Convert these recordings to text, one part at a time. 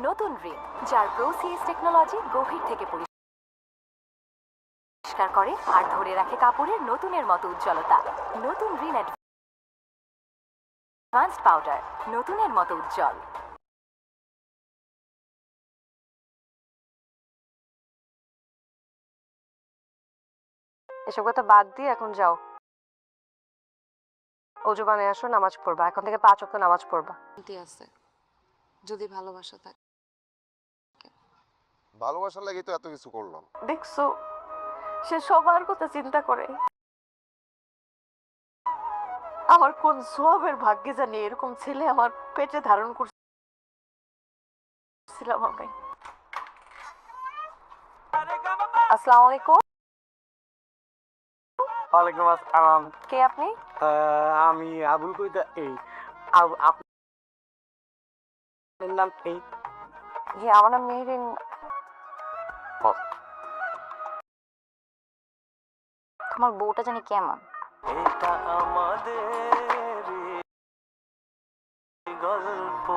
নতুন রিন, যার প্রোসিএস টেকনোলজি গভীর থেকে পরিষ্কার করে আর ধরে রাখে কাপড়ের নতুনের মতো উজ্জ্বলতা। নতুন রিন অ্যাডভান্সড পাউডার, নতুনের মতো উজ্জ্বল। এসব কথা বাদ দিয়ে এখন যাও, অজু বানিয়ে আসো, নামাজ পড়বা। এখন থেকে 5 ওয়াক্ত নামাজ পড়বা। আছে যদি ভালোবাসা থাকে। ভালোবাসার লাগি তো এত কিছু করলাম। দেখছো, সে সবার কথা চিন্তা করে। আমার কোন সোয়াবের ভাগ্যে জানি এরকম ছেলে আমার পেটে ধারণ করছিলাম আমি। আসসালামু আলাইকুম। ওয়ালাইকুম আসসালাম। কে আপনি? আমি আবুল কইতা। এই আপনার নাম কি? জি, আমার নাম মেহরিন। তোমার বউটা জানি কেমন? এটা আমাদের গল্প।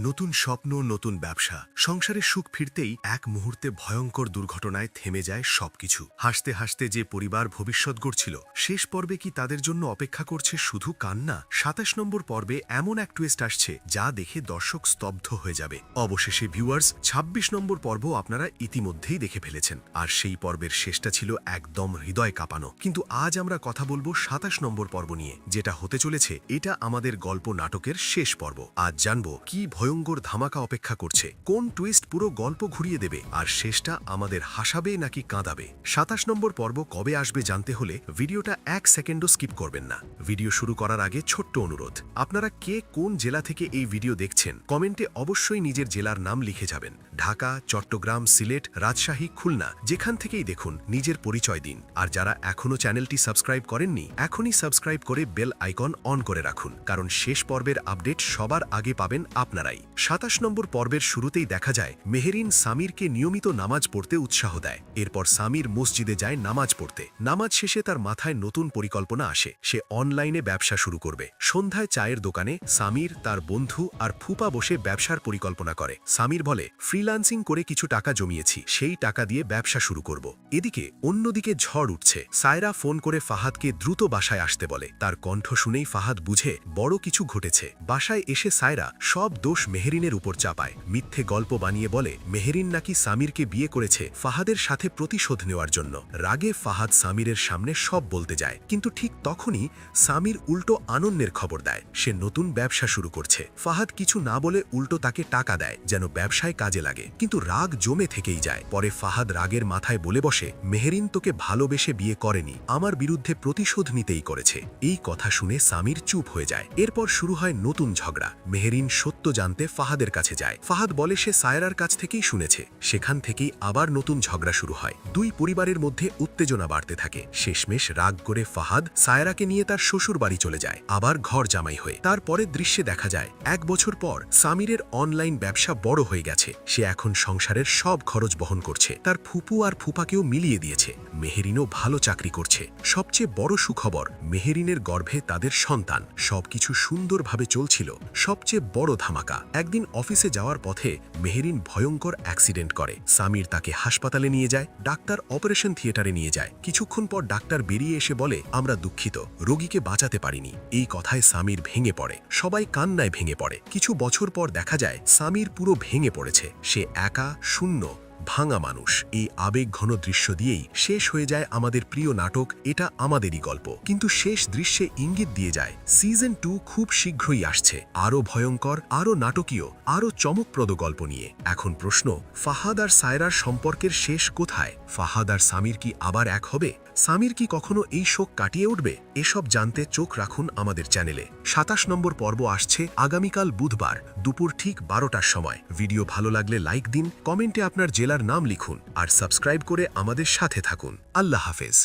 নতুন স্বপ্ন, নতুন ব্যবসা, সংসারে সুখ ফিরতেই এক মুহূর্তে ভয়ঙ্কর দুর্ঘটনায় থেমে যায় সবকিছু। হাসতে হাসতে যে পরিবার ভবিষ্যৎ গড়ছিল, শেষ পর্বে কি তাদের জন্য অপেক্ষা করছে শুধু কান্না? 27 নম্বর পর্বে এমন এক টুইস্ট আসছে যা দেখে দর্শক স্তব্ধ হয়ে যাবে। অবশেষে ভিউয়ার্স, 26 নম্বর পর্ব আপনারা ইতিমধ্যেই দেখে ফেলেছেন, আর সেই পর্বের শেষটা ছিল একদম হৃদয় কাঁপানো। কিন্তু আজ আমরা কথা বলবো 27 নম্বর পর্ব নিয়ে, যেটা হতে চলেছে এটা আমাদের গল্প নাটকের শেষ পর্ব। আজ জানবো কি ভয়ঙ্কর ধামাকা অপেক্ষা করছে, কোন টুইস্ট পুরো গল্প ঘুরিয়ে দেবে, আর শেষটা আমাদের হাসাবে নাকি কাঁদাবে। 27 নম্বর পর্ব কবে আসবে জানতে হলে ভিডিওটা 1 সেকেন্ডও স্কিপ করবেন না। ভিডিও শুরু করার আগে ছোট্ট অনুরোধ, আপনারা কে কোন জেলা থেকে এই ভিডিও দেখছেন কমেন্টে অবশ্যই নিজের জেলার নাম লিখে যাবেন। ঢাকা, চট্টগ্রাম, সিলেট, রাজশাহী, খুলনা, যেখান থেকেই দেখুন নিজের পরিচয় দিন। আর যারা এখনও চ্যানেলটি সাবস্ক্রাইব করেননি, এখনই সাবস্ক্রাইব করে বেল আইকন অন করে রাখুন, কারণ শেষ পর্বের আপডেট সবার আগে পাবেন আপনারাই। 27 নম্বর পর্বের শুরুতেই দেখা যায় মেহেরিন সামিরকে নিয়মিত নামাজ পড়তে উৎসাহ দেয়। এরপর সামির মসজিদে যায় নামাজ পড়তে। নামাজ শেষে তার মাথায় নতুন পরিকল্পনা আসে, সে অনলাইনে ব্যবসা শুরু করবে। সন্ধ্যায় চায়ের দোকানে সামির, তার বন্ধু আর ফুপা বসে ব্যবসার পরিকল্পনা করে। সামির বলে, ফ্রিল্যান্সিং করে কিছু টাকা জমিয়েছি, সেই টাকা দিয়ে ব্যবসা শুরু করব। এদিকে অন্যদিকে ঝড় উঠছে। সায়রা ফোন করে ফাহাদকে দ্রুত বাসায় আসতে বলে। তার কণ্ঠ শুনেই ফাহাদ বুঝে বড় কিছু ঘটেছে। বাসায় এসে সায়রা সব দোষ মেহেরিনের উপর চাপায়। মিথ্যে গল্প বানিয়ে বলে মেহেরিন নাকি সামিরকে বিয়ে করেছে ফাহাদের সাথে প্রতিশোধ নেওয়ার জন্য। রাগে ফাহাদ সামিরের সামনে সব বলতে যায়, কিন্তু ঠিক তখনই সামির উল্টো আনন্দের খবর দেয়, সে নতুন ব্যবসা শুরু করছে। ফাহাদ কিছু না বলে উল্টো তাকে টাকা দেয় যেন ব্যবসায় কাজে লাগে, কিন্তু রাগ জমে থেকেই যায়। পরে ফাহাদ রাগের মাথায় বলে বসে, মেহেরিন তোকে ভালোবেসে বিয়ে করেনি, আমার বিরুদ্ধে প্রতিশোধ নিতেই করেছে। এই কথা শুনে সামির চুপ হয়ে যায়। এরপর শুরু হয় নতুন ঝগড়া। মেহেরিন সত্য জানতে ফাহাদের কাছে যায়। ফাহাদ বলে সে সায়রার কাছ থেকেই শুনেছে। সেখান থেকেই আবার নতুন ঝগড়া শুরু হয়। দুই পরিবারের মধ্যে উত্তেজনা বাড়তে থাকে। শেষমেশ রাগ করে ফাহাদ সায়রাকে নিয়ে তার শ্বশুর বাড়ি চলে যায়, আবার ঘর জামাই হয়ে। তারপরের দৃশ্যে দেখা যায় 1 বছর পর সামিরের অনলাইন ব্যবসা বড় হয়ে গেছে। সে এখন সংসারের সব খরচ বহন করছে, তার ফুপু আর ফুপাকেও মিলিয়ে দিয়েছে। মেহেরিনও ভালো চাকরি করছে। সবচেয়ে বড় সুখবর, মেহেরিনের গর্ভে তাদের সন্তান। সবকিছু সুন্দরভাবে চলছিল। সবচেয়ে বড় ধামাকা, একদিন অফিসে যাওয়ার পথে মেহেরিন ভয়ঙ্কর অ্যাক্সিডেন্ট করে। সামির তাকে হাসপাতালে নিয়ে যায়, ডাক্তার অপারেশন থিয়েটারে নিয়ে যায়। কিছুক্ষণ পর ডাক্তার বেরিয়ে এসে বলে, আমরা দুঃখিত, রোগীকে বাঁচাতে পারিনি। এই কথায় সামির ভেঙে পড়ে। সবাই কান্নায় ভেঙে পড়ে। কিছু বছর পর দেখা যায় সামির পুরো ভেঙে পড়েছে। সে একা, শূন্য, ভাঙা মানুষ। এই আবেগঘন দৃশ্য দিয়েই শেষ হয়ে যায় আমাদের প্রিয় নাটক এটা আমাদেরই গল্প। কিন্তু শেষ দৃশ্যে ইঙ্গিত দিয়ে যায় সিজন 2 খুব শীঘ্রই আসছে, আরও ভয়ঙ্কর, আরও নাটকীয়, আরও চমকপ্রদ গল্প নিয়ে। এখন প্রশ্ন, ফাহাদ আর সায়রার সম্পর্কের শেষ কোথায়? ফাহাদ আর সামির কি আবার এক হবে? সামির কি কখনো এই শোক কাটিয়ে উঠবে? এসব জানতে চোখ রাখুন আমাদের চ্যানেলে। 27 নম্বর পর্ব আসছে আগামীকাল বুধবার দুপুর ঠিক 12টার সময়। ভিডিও ভালো লাগলে লাইক দিন, কমেন্টে আপনার জেলার নাম লিখুন, আর সাবস্ক্রাইব করে আমাদের সাথে থাকুন। আল্লাহ হাফেজ।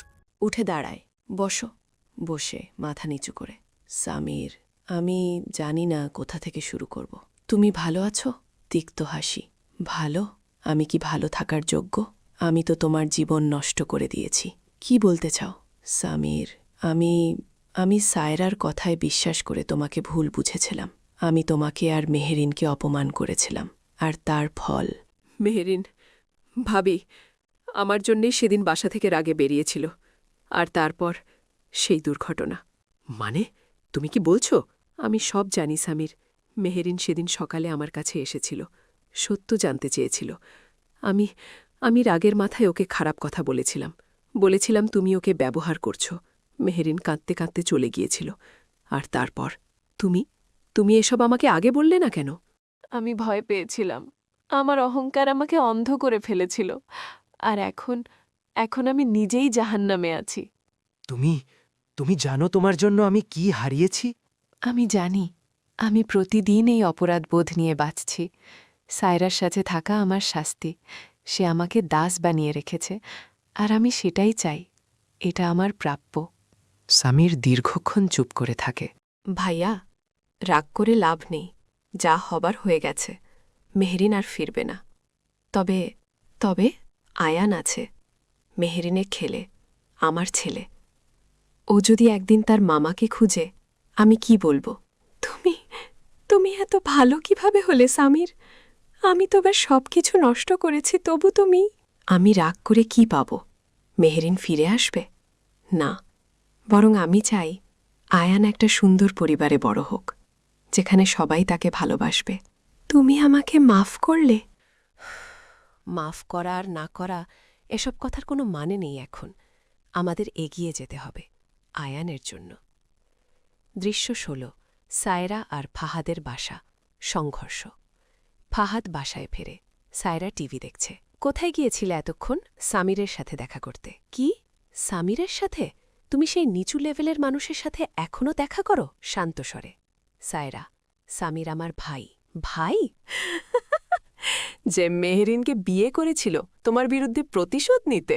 উঠে দাঁড়ায়, বসো। বসে মাথা নিচু করে, সামির, আমি জানি না কোথা থেকে শুরু করব। তুমি ভালো আছো? তিক্ত হাসি, ভালো? আমি কি ভালো থাকার যোগ্য? আমি তো তোমার জীবন নষ্ট করে দিয়েছি। কি বলতে চাও? সামির, আমি সায়রার কথায় বিশ্বাস করে তোমাকে ভুল বুঝেছিলাম। আমি তোমাকে আর মেহেরিনকে অপমান করেছিলাম, আর তার ফল। মেহেরিন, ভাবি আমার জন্যেই সেদিন বাসা থেকে রাগে বেরিয়েছিল, আর তারপর সেই দুর্ঘটনা। মানে তুমি কি বলছো? আমি সব জানি সামির। মেহেরিন সেদিন সকালে আমার কাছে এসেছিল, সত্য জানতে চেয়েছিল। আমি রাগের মাথায় ওকে খারাপ কথা বলেছিলাম তুমি ওকে ব্যবহার করছো। মেহেরিন কাঁদতে কাঁদতে চলে গিয়েছিল। আর তারপর তুমি এসব আমাকে আগে বললে না কেন? আমি ভয় পেয়েছিলাম। আমার অহংকার আমাকে অন্ধ করে ফেলেছিল। আর এখন আমি নিজেই জাহান্নামে আছি। তুমি জানো তোমার জন্য আমি কি হারিয়েছি? আমি জানি। আমি প্রতিদিন এই অপরাধবোধ নিয়ে বাঁচছি। সায়রার সাথে থাকা আমার শাস্তি। সে আমাকে দাস বানিয়ে রেখেছে, আর আমি সেটাই চাই। এটা আমার প্রাপ্য। সামির দীর্ঘক্ষণ চুপ করে থাকে। ভাইয়া, রাগ করে লাভ নেই। যা হবার হয়ে গেছে। মেহেরিন আর ফিরবে না। তবে আয়ান আছে। মেহেরিনে খেলে, আমার ছেলে। ও যদি একদিন তার মামাকে খুঁজে, আমি কি বলবো? তুমি এত ভালো কিভাবে হলে সামির? আমি তোবার সব কিছু নষ্ট করেছি, তবু তুমি। আমি রাগ করে কি পাব? মেহেরিন ফিরে আসবে না। বরং আমি চাই আয়ান একটা সুন্দর পরিবারে বড় হোক, যেখানে সবাই তাকে ভালোবাসবে। তুমি আমাকে মাফ করলে? মাফ করা আর না করা এসব কথার কোনো মানে নেই এখন। আমাদের এগিয়ে যেতে হবে আয়ানের জন্য। দৃশ্য ১৬। সায়রা আর ফাহাদের বাসা। সংঘর্ষ। ফাহাদ বাসায় ফেরে। সায়রা টিভি দেখছে। কোথায় গিয়েছিলে এতক্ষণ? সামিরের সাথে দেখা করতে। কি? সামিরের সাথে? তুমি সেই নিচু লেভেলের মানুষের সাথে এখনও দেখা করো? শান্ত স্বরে। সায়রা, সামির আমার ভাই। ভাই? যে মেহেরিনকে বিয়ে করেছিল তোমার বিরুদ্ধে প্রতিশোধ নিতে?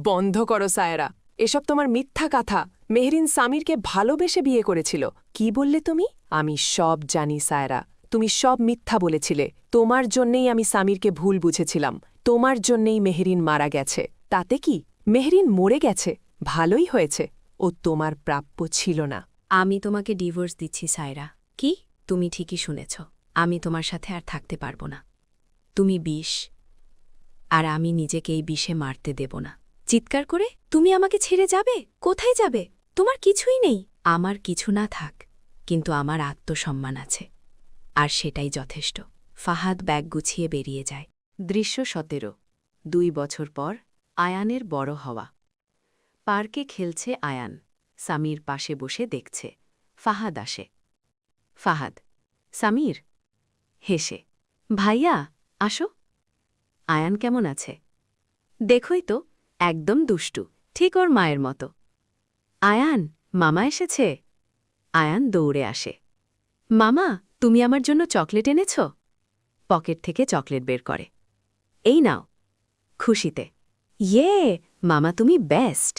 বন্ধ করো সায়রা, এসব তোমার মিথ্যা কথা। মেহেরিন সামিরকে ভালোবেসে বিয়ে করেছিল। কি বললে তুমি? আমি সব জানি সায়রা, তুমি সব মিথ্যা বলেছিলে। তোমার জন্যেই আমি সামিরকে ভুল বুঝেছিলাম। তোমার জন্যেই মেহেরিন মারা গেছে। তাতে কি? মেহেরিন মরে গেছে, ভালোই হয়েছে। ও তোমার প্রাপ্য ছিল না। আমি তোমাকে ডিভোর্স দিচ্ছি সায়রা। কি? তুমি ঠিকই শুনেছ। আমি তোমার সাথে আর থাকতে পারবো না। তুমি বিষ, আর আমি নিজেকে এই বিষে মারতে দেব না। চিৎকার করে তুমি আমাকে ছেড়ে যাবে? কোথায় যাবে? তোমার কিছুই নেই। আমার কিছু না থাক, কিন্তু আমার আত্মসম্মান আছে, আর সেটাই যথেষ্ট। ফাহাদ ব্যাগ গুছিয়ে বেরিয়ে যায়। দৃশ্য ১৭। ২ বছর পর আয়ানের বড় হওয়া। পার্কে খেলছে আয়ান। সামির পাশে বসে দেখছে। ফাহাদ আসে। ফাহাদ, সামির। হেসে, ভাইয়া আসো। আয়ান কেমন আছে? দেখোই তো, একদম দুষ্টু, ঠিক ওর মায়ের মতো। আয়ান, মামা এসেছে। আয়ান দৌড়ে আসে। মামা, তুমি আমার জন্য চকলেট এনেছ? পকেট থেকে চকলেট বের করে। এই নাও। খুশিতে, ইয়ে, মামা তুমি বেস্ট।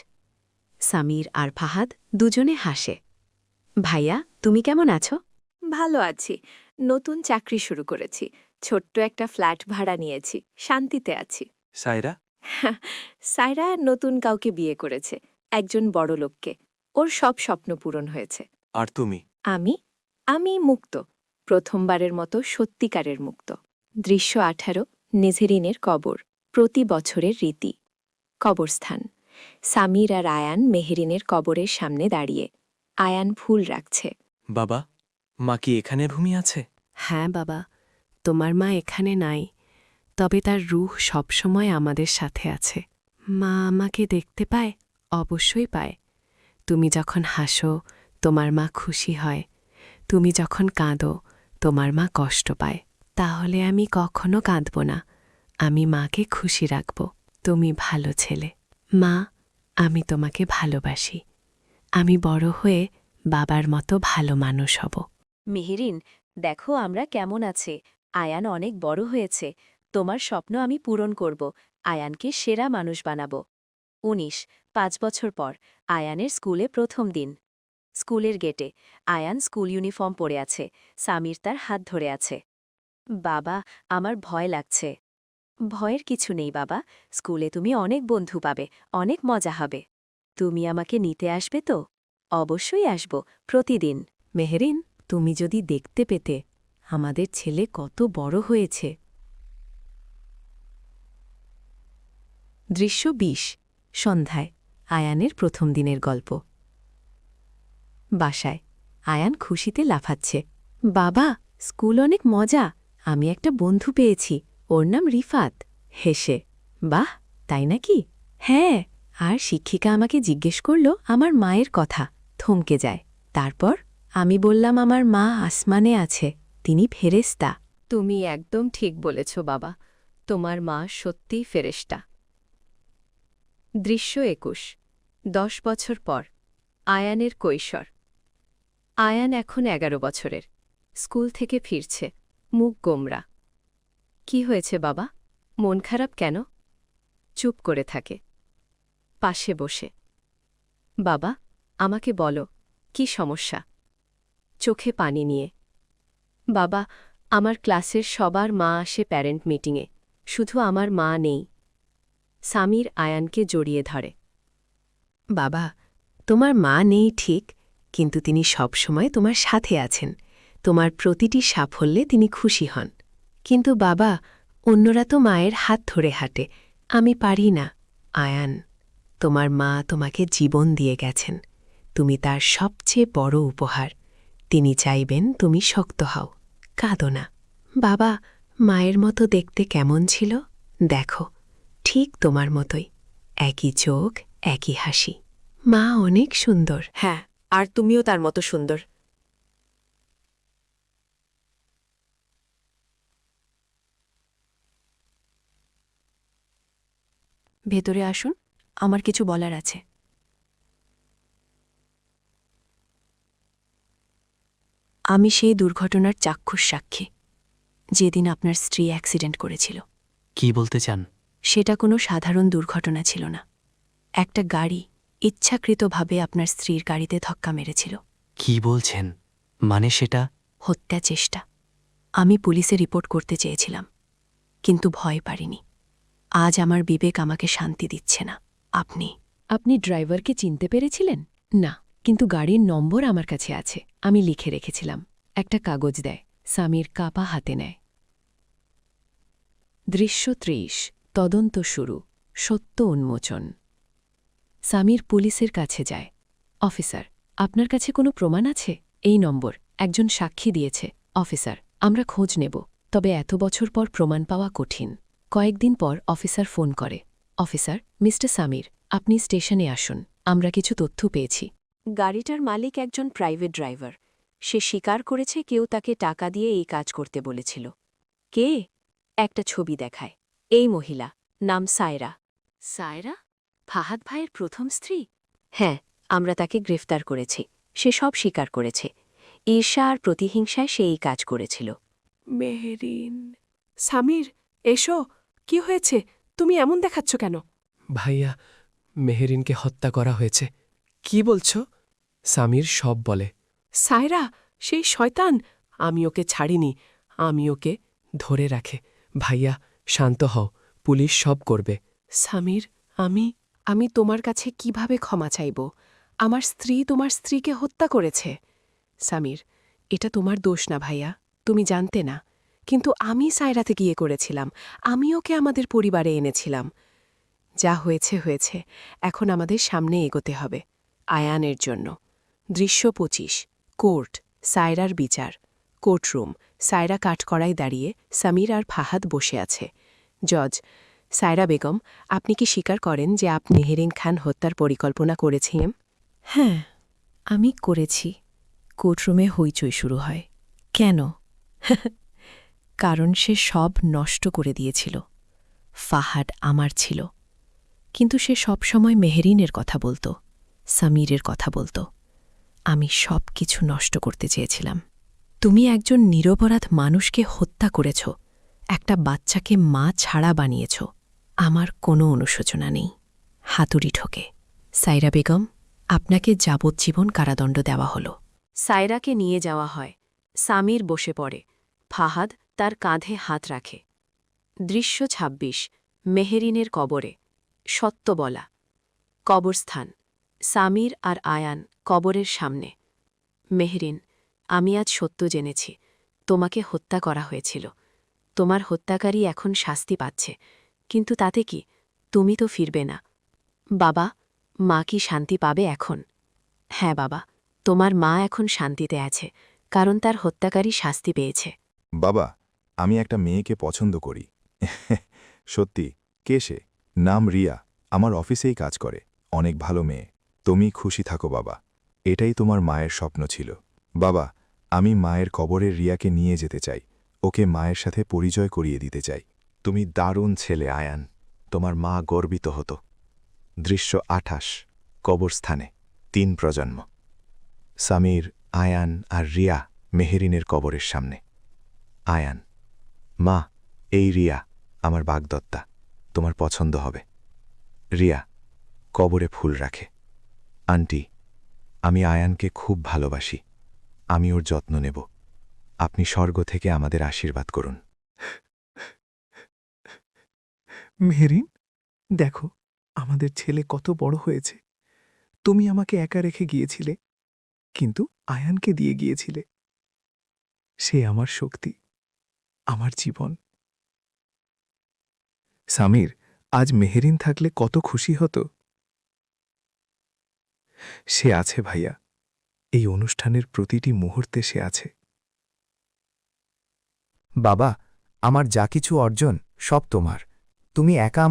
সামির আর ফাহাদ দুজনে হাসে। ভাইয়া, তুমি কেমন আছো? ভালো আছি। নতুন চাকরি শুরু করেছি। ছোট্ট একটা ফ্ল্যাট ভাড়া নিয়েছি। শান্তিতে আছি। সায়রা? সায়রা নতুন কাউকে বিয়ে করেছে, একজন বড় লোককে। ওর সব স্বপ্ন পূরণ হয়েছে। আর তুমি? আমি মুক্ত। প্রথমবারের মতো সত্যিকারের মুক্ত। দৃশ্য ১৮। নেঝেরিনের কবর। প্রতি বছরের রীতি। কবরস্থান। সামির আর আয়ান মেহেরিনের কবরের সামনে দাঁড়িয়ে। আয়ান ফুল রাখছে। বাবা, মা কি এখানে ভূমি আছে? হ্যাঁ বাবা, তোমার মা এখানে নাই, তবে তার রূহ সবসময় আমাদের সাথে আছে। মা আমাকে দেখতে পায়? অবশ্যই পায়। তুমি যখন হাসো, তোমার মা খুশি হয়। তুমি যখন কাঁদো, তোমার মা কষ্ট পায়। তাহলে আমি কখনো কাঁদব না। আমি মাকে খুশি রাখব। তুমি ভালো ছেলে। মা, আমি তোমাকে ভালোবাসি। আমি বড় হয়ে বাবার মতো ভালো মানুষ হব। মেহেরিন, দেখো আমরা কেমন আছে। আয়ান অনেক বড় হয়েছে। তোমার স্বপ্ন আমি পূরণ করব। আয়ানকে সেরা মানুষ বানাব। ১৯। ৫ বছর পর আয়ানের স্কুলে প্রথম দিন। স্কুলের গেটে আয়ান স্কুল ইউনিফর্ম পরে আছে। সামির তার হাত ধরে আছে। বাবা, আমার ভয় লাগছে। ভয়ের কিছু নেই বাবা, স্কুলে তুমি অনেক বন্ধু পাবে, অনেক মজা হবে। তুমি আমাকে নিতে আসবে তো? অবশ্যই আসব, প্রতিদিন। মেহেরিন, তুমি যদি দেখতে পেতে আমাদের ছেলে কত বড় হয়েছে। দৃশ্য ২০ সন্ধ্যায় আয়ানের প্রথম দিনের গল্প। বাসায় আয়ান খুশিতে লাফাচ্ছে। বাবা, স্কুল অনেক মজা, আমি একটা বন্ধু পেয়েছি, ওর নাম রিফাত। হেসে, বাহ, তাই নাকি? হ্যাঁ। আর শিক্ষিকা আমাকে জিজ্ঞেস করল আমার মায়ের কথা। থমকে যায়। তারপর আমি বললাম আমার মা আসমানে আছে, তিনি ফেরেশতা। তুমি একদম ঠিক বলেছ বাবা, তোমার মা সত্যিই ফেরেশতা। দৃশ্য ২১ ১০ বছর পর আয়ানের কৈশোর। আয়ান এখন ১১ বছরের, স্কুল থেকে ফিরছে, মুখ গোমরা। কি হয়েছে বাবা, মন খারাপ কেন? চুপ করে থাকে। পাশে বসে, বাবা আমাকে বলো, কি সমস্যা? চোখে পানি নিয়ে, বাবা আমার ক্লাসের সবার মা আসে প্যারেন্ট মিটিংয়ে, শুধু আমার মা নেই। সামির আয়ানকে জড়িয়ে ধরে। বাবা, তোমার মা নেই ঠিক, কিন্তু তিনি সবসময় তোমার সাথে আছেন, তোমার প্রতিটি সাফল্যে তিনি খুশি হন। কিন্তু বাবা, অন্যরা তো মায়ের হাত ধরে হাঁটে, আমি পারি না। আয়ান, তোমার মা তোমাকে জীবন দিয়ে গেছেন, তুমি তার সবচেয়ে বড় উপহার। তিনি চাইবেন তুমি শক্ত হও, কাঁদো না। বাবা, মায়ের মতো দেখতে কেমন ছিল? দেখো, ঠিক তোমার মতোই, একই চোখ, একই হাসি। মা অনেক সুন্দর। হ্যাঁ, আর তুমিও তার মতো সুন্দর। ভেতরে আসুন, আমার কিছু বলার আছে। আমি সেই দুর্ঘটনার চাক্ষুষ সাক্ষী, যেদিন আপনার স্ত্রী অ্যাক্সিডেন্ট করেছিল। কি বলতে চান? সেটা কোনো সাধারণ দুর্ঘটনা ছিল না। একটা গাড়ি ইচ্ছাকৃতভাবে আপনার স্ত্রীর গাড়িতে ধাক্কা মেরেছিল। কি বলছেন? মানে সেটা? হত্যা চেষ্টা। আমি পুলিশে রিপোর্ট করতে চেয়েছিলাম, কিন্তু ভয় পারিনি। আজ আমার বিবেক আমাকে শান্তি দিচ্ছে না। আপনি ড্রাইভারকে চিনতে পেরেছিলেন? না, কিন্তু গাড়ির নম্বর আমার কাছে আছে, আমি লিখে রেখেছিলাম। একটা কাগজ দেয়, সামির কাপা হাতে নেয়। দৃশ্য ৩০ তদন্ত শুরু, সত্য উন্মোচন। সামির পুলিশের কাছে যায়। অফিসার, আপনার কাছে কোনো প্রমাণ আছে? এই নম্বর, একজন সাক্ষী দিয়েছে। অফিসার, আমরা খোঁজ নেব, তবে এত বছর পর প্রমাণ পাওয়া কঠিন। কয়েকদিন পর অফিসার ফোন করে। অফিসার, মিস্টার সামির, আপনি স্টেশনে আসুন, আমরা কিছু তথ্য পেয়েছি। গাড়িটার মালিক একজন প্রাইভেট ড্রাইভার। সে স্বীকার করেছে কেউ তাকে টাকা দিয়ে এই কাজ করতে বলেছিল। কে? একটা ছবি দেখায়। এই মহিলা, নাম সায়রা। সায়রা? ফাহাদ ভাইয়ের প্রথম স্ত্রী? হ্যাঁ, আমরা তাকে গ্রেফতার করেছি। সে সব স্বীকার করেছে। ঈর্ষা আর প্রতিহিংসায় সে এই কাজ করেছিল। মেহেরিন। সামির, এসো, কি হয়েছে? তুমি এমন দেখাচ্ছ কেন? ভাইয়া, মেহেরিনকে হত্যা করা হয়েছে। কি বলছো? সামির সব বলে। সায়রা, সেই শয়তান, আমি ওকে ছাড়িনি, আমি ওকে ধরে রাখে। ভাইয়া, শান্ত হও, পুলিশ সব করবে। সামির, আমি তোমার কাছে কিভাবে ক্ষমা চাইব? আমার স্ত্রী তোমার স্ত্রীকে হত্যা করেছে। সামির, এটা তোমার দোষ না ভাইয়া, তুমি জানতে না। কিন্তু আমি সায়রাতে গিয়ে করেছিলাম, আমি ওকে আমাদের পরিবারে এনেছিলাম। যা হয়েছে হয়েছে, এখন আমাদের সামনে এগোতে হবে, আয়ানের জন্য। দৃশ্য ২৫ কোর্ট, সায়রার বিচার। কোর্টরুম, সায়রা কাঠকড়ায় দাঁড়িয়ে, সামির আর ফাহাদ বসে আছে। জজ, সায়রা বেগম, আপনি কি স্বীকার করেন যে আপনি মেহেরিন খান হত্যার পরিকল্পনা করেছিলেন? হ্যাঁ, আমি করেছি। কোর্টরুমে হইচই শুরু হয়। কেন? কারণ সে সব নষ্ট করে দিয়েছিল। ফাহাদ আমার ছিল, কিন্তু সে সবসময় মেহেরিনের কথা বলত, সামিরের কথা বলত। আমি সব কিছু নষ্ট করতে চেয়েছিলাম। তুমি একজন নিরপরাধ মানুষকে হত্যা করেছ, একটা বাচ্চাকে মা ছাড়া বানিয়েছ। আমার কোনো অনুশোচনা নেই। হাতুড়ি ঠোকে। সায়রা বেগম, আপনাকে যাবজ্জীবন কারাদণ্ড দেওয়া হল। সায়রাকে নিয়ে যাওয়া হয়। সামির বসে পড়ে। ফাহাদ তার কাঁধে হাত রাখে। দৃশ্য ২৬ মেহেরিনের কবরে। সত্য বলা। কবরস্থান, সামির আর আয়ান কবরের সামনে। মেহরিন, আমি আজ সত্য জেনেছি, তোমাকে হত্যা করা হয়েছিল। তোমার হত্যাকারী এখন শাস্তি পাচ্ছে, কিন্তু তাতে কি, তুমি তো ফিরবে না। বাবা, মা কি শান্তি পাবে এখন? হ্যাঁ বাবা, তোমার মা এখন শান্তিতে আছে, কারণ তার হত্যাকারী শাস্তি পেয়েছে। বাবা, আমি একটা মেয়েকে পছন্দ করি। সত্যি, কে সে? নাম রিয়া, আমার অফিসেই কাজ করে, অনেক ভালো মেয়ে। তুমি খুশি থাকো বাবা, এটাই তোমার মায়ের স্বপ্ন ছিল। বাবা, আমি মায়ের কবরে রিয়াকে নিয়ে যেতে চাই, ওকে মায়ের সাথে পরিচয় করিয়ে দিতে চাই। তুমি দারুণ ছেলে আয়ান, তোমার মা গর্বিত হতো। দৃশ্য ২৮, কবরস্থানে ৩ প্রজন্ম। সামির, আয়ান আর রিয়া মেহেরিনের কবরের সামনে। আয়ান: মা, এই রিয়া, আমার বাগদত্তা, তোমার পছন্দ হবে। রিয়া কবরে ফুল রাখে: আন্টি, আমি আয়ানকে খুব ভালোবাসি, আমি ওর যত্ন নেব, আপনি স্বর্গ থেকে আমাদের আশীর্বাদ করুন। মেহেরিন, দেখো আমাদের ছেলে কত বড় হয়েছে। তুমি আমাকে একা রেখে গিয়েছিলে, কিন্তু আয়ানকে দিয়ে গিয়েছিলে। সে আমার শক্তি, আমার জীবন। সামির, আজ মেহেরিন থাকলে কত খুশি হতো। সে আছে ভাইয়া, এই অনুষ্ঠানের প্রতিটি মুহূর্তে সে আছে। বাবা, আমার যা কিছু অর্জন সব তোমার, তুমি একা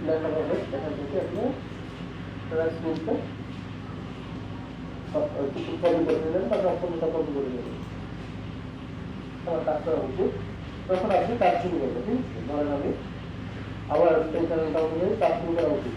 লেখা হবে এখান থেকে আপনি স্ক্রিনটা কিছু কপি করে নেবেন বা সম্পূর্ণটা কপি করে নেবেন। আমার কাজ করা উচিত, তখন আপনি কাজ শুরু করবেন। ঠিক আছে, ধরেন আমি আবার এই চ্যানেলটা অনুযায়ী কাজ শুরু করা উচিত।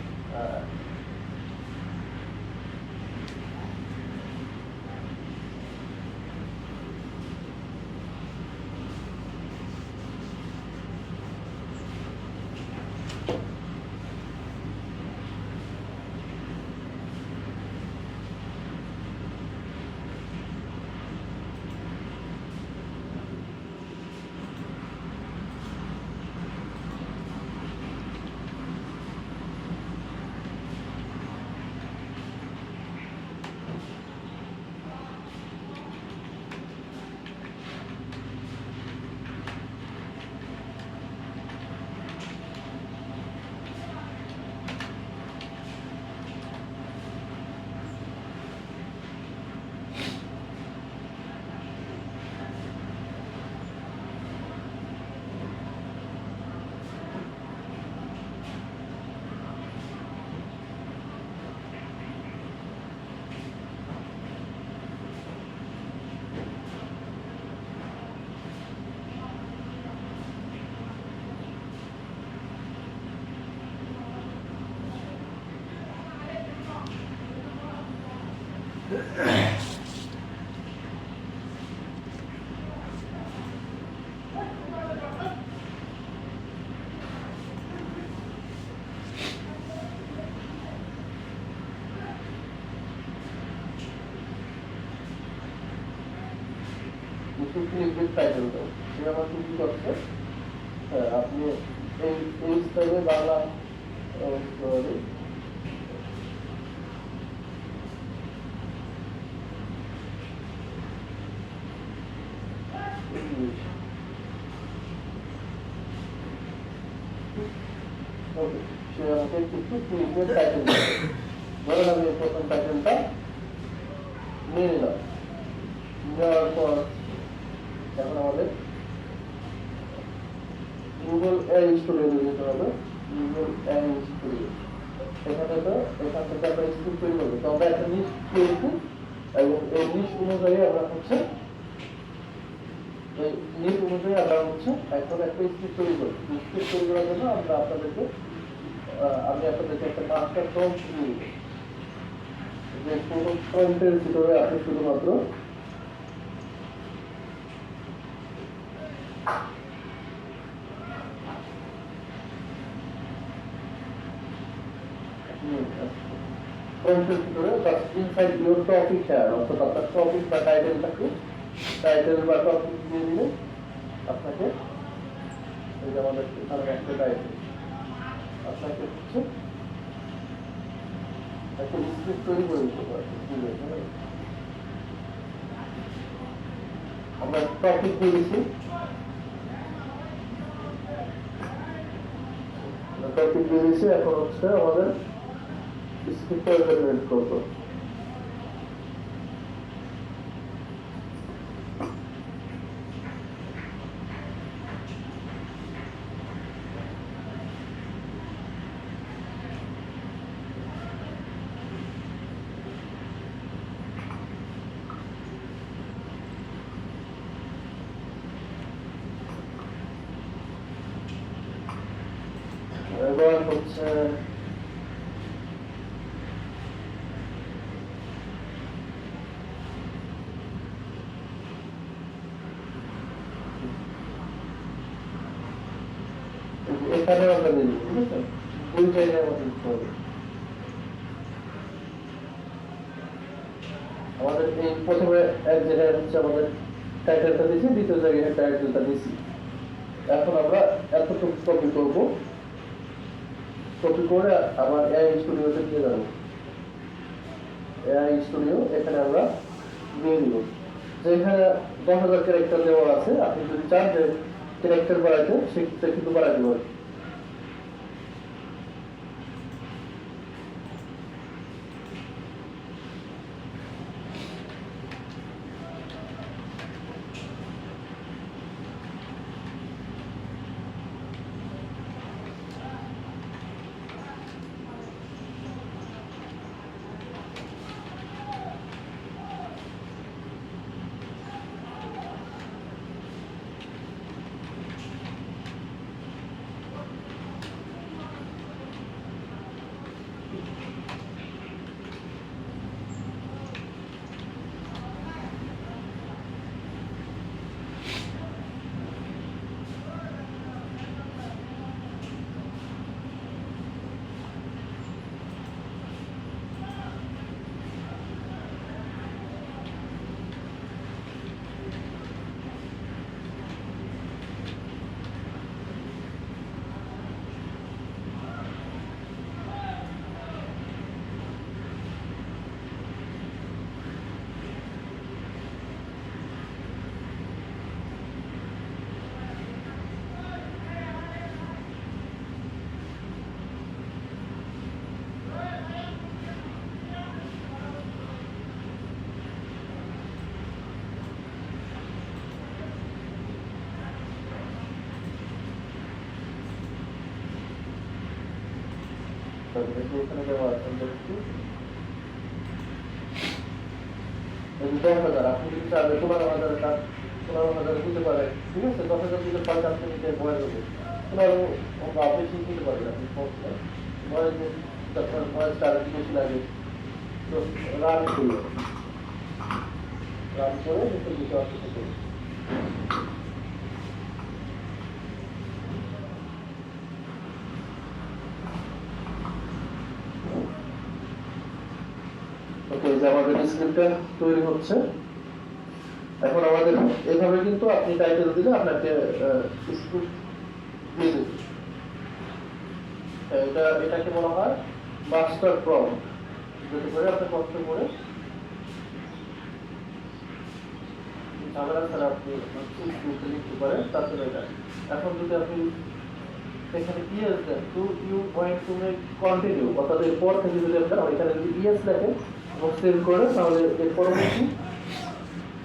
আপনি এই স্টাইলে বাংলা সে আমাকে কিছু ক্লিকের টাইটেল ধরেন আমি প্রথম টাইটেলটা নিয়ে নিলাম। নেওয়ার পর এখন আমাদের গুগল এআই স্টুডিও যেতে হবে। গুগল এআই স্টুডিও এখান থেকে আমরা স্ক্রিপ্ট তৈরি করবো। তো আমরা একটা লিস্ট পেয়েছি এবং এই লিস্ট অনুযায়ী আমরা হচ্ছে এখন একটা স্ক্রিপ্ট তৈরি করি। স্ক্রিপ্ট তৈরি করার জন্য আমি আপনাদেরকে একটা মাস্টার প্রম্পট দিয়ে দেব, যে কোনো প্রম্পটের ভিতরে আপনি শুধুমাত্র ফ্রন্টের ভিতরে just inside your topic here, অর্থাৎ আপনার টপিক বা টাইটেলটাকে, টাইটেল বা টপিক দিয়ে দিলে আপনাকে এই যে আমাদের এখানে একটা টাইটেল আপনাকে হচ্ছে একটা স্ক্রিপ্ট তৈরি করে দিতে পারে। আমরা টপিক দিয়ে দিচ্ছি, টপিক দিয়ে দিচ্ছি, এখন হচ্ছে আমাদের স্ক্রিপ্টটা ইমপ্লিমেন্ট করবো। এবার হচ্ছে এখানে আমরা দিয়ে দিই, ঠিক আছে? দুই জায়গায় আমাদের দিতে হবে। আমাদের এই প্রথমে এক জায়গায় হচ্ছে আমাদের টাইটেলটা দিয়েছি, দ্বিতীয় জায়গায় টাইটেলটা দিয়েছি। এখন আমরা এতটুকু কপি করবো, কপি করে আবার এআই স্টুডিওতে দিয়ে যাবো। এআই স্টুডিও এখানে আমরা দিয়ে দিব, যেখানে 10,000 ক্যারেক্টার দেওয়া আছে। আপনি যদি চান যে ক্যারেক্টার বাড়াইতে, সেক্ষেত্রে কিন্তু বাড়াইতে পারেন। এখানে দেওয়া আছে 10,000। আপনি যদি চান 15,000 টাকা, 15,000 দিতে পারেন, ঠিক আছে? 10,000 দিতে পারেন, আপনি নিজে ভয় দেবে 15 বেশি দিতে পারবেন। আপনি ভয় আপনার ভয়েসটা আরো বেশি লাগে, তো রান করবে, রান করে দিতে আসতে। আমাদের স্ক্রিপ্টটা তৈরি হচ্ছে। এখন আমাদের এভাবে কিন্তু আপনি টাইটেল দিলে আপনাকে স্ক্রিপ্ট দিয়ে দেবে। এটাকে বলা হয় মাস্টার প্রম্পট, যেটা করে আপনি কষ্ট করে ঝামেলা ছাড়া আপনি লিখতে পারেন। তারপরে এটা এখন যদি আপনি এখানে ইয়েস দেন, do you want to make continue, অর্থাৎ এরপর থেকে যদি আপনার এখানে যদি ইয়েস লেখেন সেভ করে, তাহলে এর পরবর্তী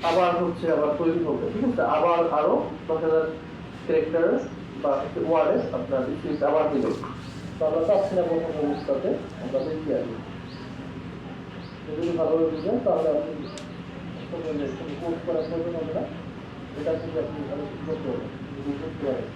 আবার হচ্ছে আবার তৈরি হবে, ঠিক আছে? আবার আরো 10,000 ক্যারেক্টার বা ওয়ার্ডে আপনার স্ক্রিপ্ট আবার দিবে। তো আমরা চাচ্ছি না প্রথম অবস্থাতে আমরা দেখি আগে, যদি ভালোভাবে বুঝেন তাহলে আপনি কোর্স করার প্রয়োজন হবে না। এটা থেকে আপনি করতে পারেন।